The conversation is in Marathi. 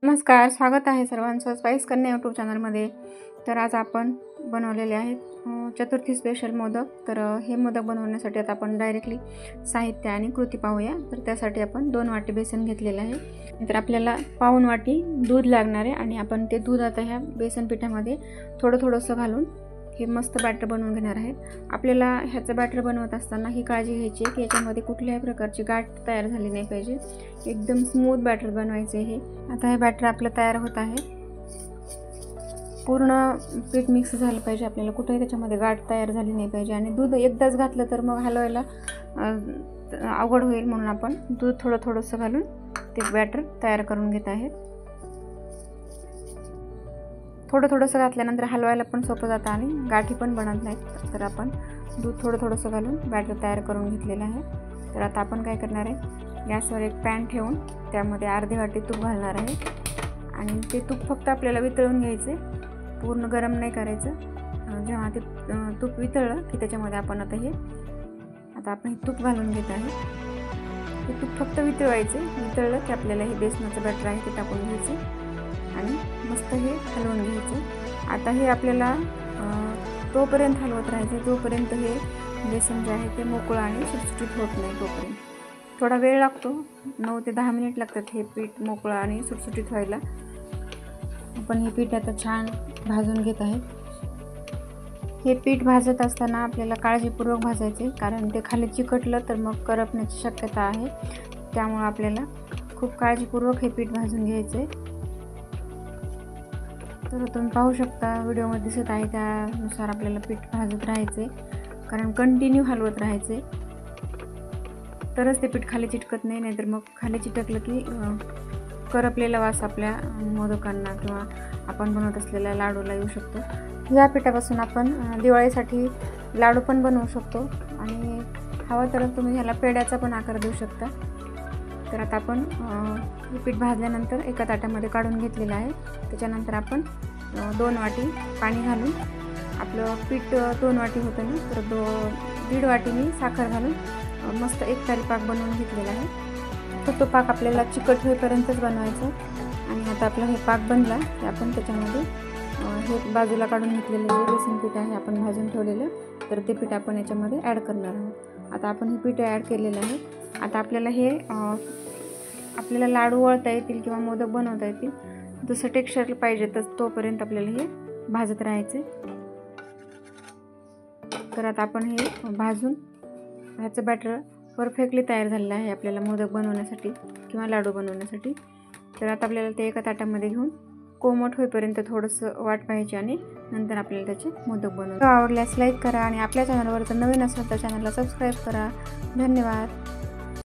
नमस्कार, स्वागत आहे सर्वांचं स्पाइस कन्या यूट्यूब चॅनलमध्ये। तर आज आपण बनवलेले आहेत चतुर्थी स्पेशल मोदक। तर हे मोदक बनवण्यासाठी आता आपण डायरेक्टली साहित्य आणि कृती पाहूया। तर त्यासाठी आपण 2 वाटी बेसन घेतलेले आहे। तर आपल्याला पाऊण वाटी दूध लागणार आहे आणि आपण ते दूध आता ह्या बेसन पिठामध्ये थोडंसं घालून हे मस्त बॅटर बनवून घेणार आहे। आपल्याला ह्याचं बॅटर बनवत असताना ही काळजी घ्यायची की याच्यामध्ये कुठल्याही प्रकारची गाठ तयार झाली नाही पाहिजे, एकदम स्मूथ बॅटर बनवायचे हे। आता हे बॅटर आपलं तयार होत आहे। पूर्ण पीठ मिक्स झालं पाहिजे, आपल्याला कुठेही त्याच्यामध्ये गाठ तयार झाली नाही पाहिजे। आणि दूध एकदाच घातलं तर मग हलवायला अवघड होईल, म्हणून आपण दूध थोडंसं घालून ते बॅटर तयार करून घेत आहे। थोडंसं घातल्यानंतर हलवायला पण सोपं जातं आणि गाठी पण बनत नाहीत। तर आपण दूध थोडंसं घालून बॅटर तयार करून घेतलेलं आहे। तर आता आपण काय करणार आहे, गॅसवर एक पॅन ठेवून त्यामध्ये अर्धी वाटी तूप घालणार आहे आणि ते तूप फक्त आपल्याला वितळून घ्यायचे, पूर्ण गरम नाही करायचं। जेव्हा ते तूप वितळलं की त्याच्यामध्ये आपण आता आपण हे तूप घालून घेत आहे। ते तूप फक्त वितळवायचे, वितळलं की आपल्याला हे बेसनाचं बॅटर आहे ते टाकून घ्यायचे आणि मस्त हे हलवून घ्यायचं। आता हे आपल्याला तोपर्यंत हलवत राहायचं जोपर्यंत हे बेसन जे आहे ते मोकळं आणि सुटसुटीत होत नाही तोपर्यंत। थोडा वेळ लागतो, 9 ते 10 मिनिट लागतात हे पीठ मोकळं आणि सुटसुटीत व्हायला। आपण हे पीठ आता छान भाजून घेत आहे। हे पीठ भाजत असताना आपल्याला काळजीपूर्वक भाजायचे, कारण ते खाली चिकटलं तर मग करपण्याची शक्यता आहे। त्यामुळे आपल्याला खूप काळजीपूर्वक हे पीठ भाजून घ्यायचे। तर तुम्ही पाहू शकता व्हिडिओमध्ये दिसत आहे त्यानुसार आपल्याला पीठ भाजत राहायचे, कारण कंटिन्यू हलवत राहायचे तरच ते पीठ खाली चिटकत नाही, नाहीतर मग खाली चिटकलं की करपलेला वास आपल्या मोदकांना किंवा आपण बनवत असलेल्या लाडूला येऊ शकतो। या पिठापासून आपण दिवाळीसाठी लाडू पण बनवू शकतो आणि हवं तर तुम्ही ह्याला पेढ्याचा पण आकार देऊ शकता। तर आता आपण हे पीठ भाजल्यानंतर एका ताटामध्ये काढून घेतलेलं आहे। त्याच्यानंतर आपण 2 वाटी पाणी घालून, आपलं पीठ 2 वाटी होतं ना, तर 1.5 वाटीनी साखर घालून मस्त एकतारी पाक बनवून घेतलेला आहे। तर तो पाक आपल्याला चिकट होईपर्यंतच बनवायचा। आणि आता आपला हे पाक बनला की आपण त्याच्यामध्ये हे बाजूला काढून घेतलेलं जे बेसन पीठ आहे आपण भाजून ठेवलेलं, तर ते पीठ आपण याच्यामध्ये ॲड करणार आहोत। आता आपण हे पीठ ॲड केलेलं आहे। आता आपल्याला हे आपल्याला लाडू वळता येतील किंवा मोदक बनवता येतील, जसं टेक्स्चर पाहिजे तर तोपर्यंत आपल्याला हे भाजत राहायचे। तर आता आपण हे भाजून ह्याचं बॅटर परफेक्टली तयार झालेलं आहे आपल्याला मोदक बनवण्यासाठी किंवा लाडू बनवण्यासाठी। तर आता आपल्याला ते एका ताटामध्ये घेऊन कोमट होईपर्यंत थोडंसं वाट पाहायची आणि नंतर आपल्याला त्याचे मोदक बनवून आवडल्यास लाईक करा आणि आपल्या चॅनलवर जर नवीन असाल तर चॅनलला सबस्क्राईब करा। धन्यवाद।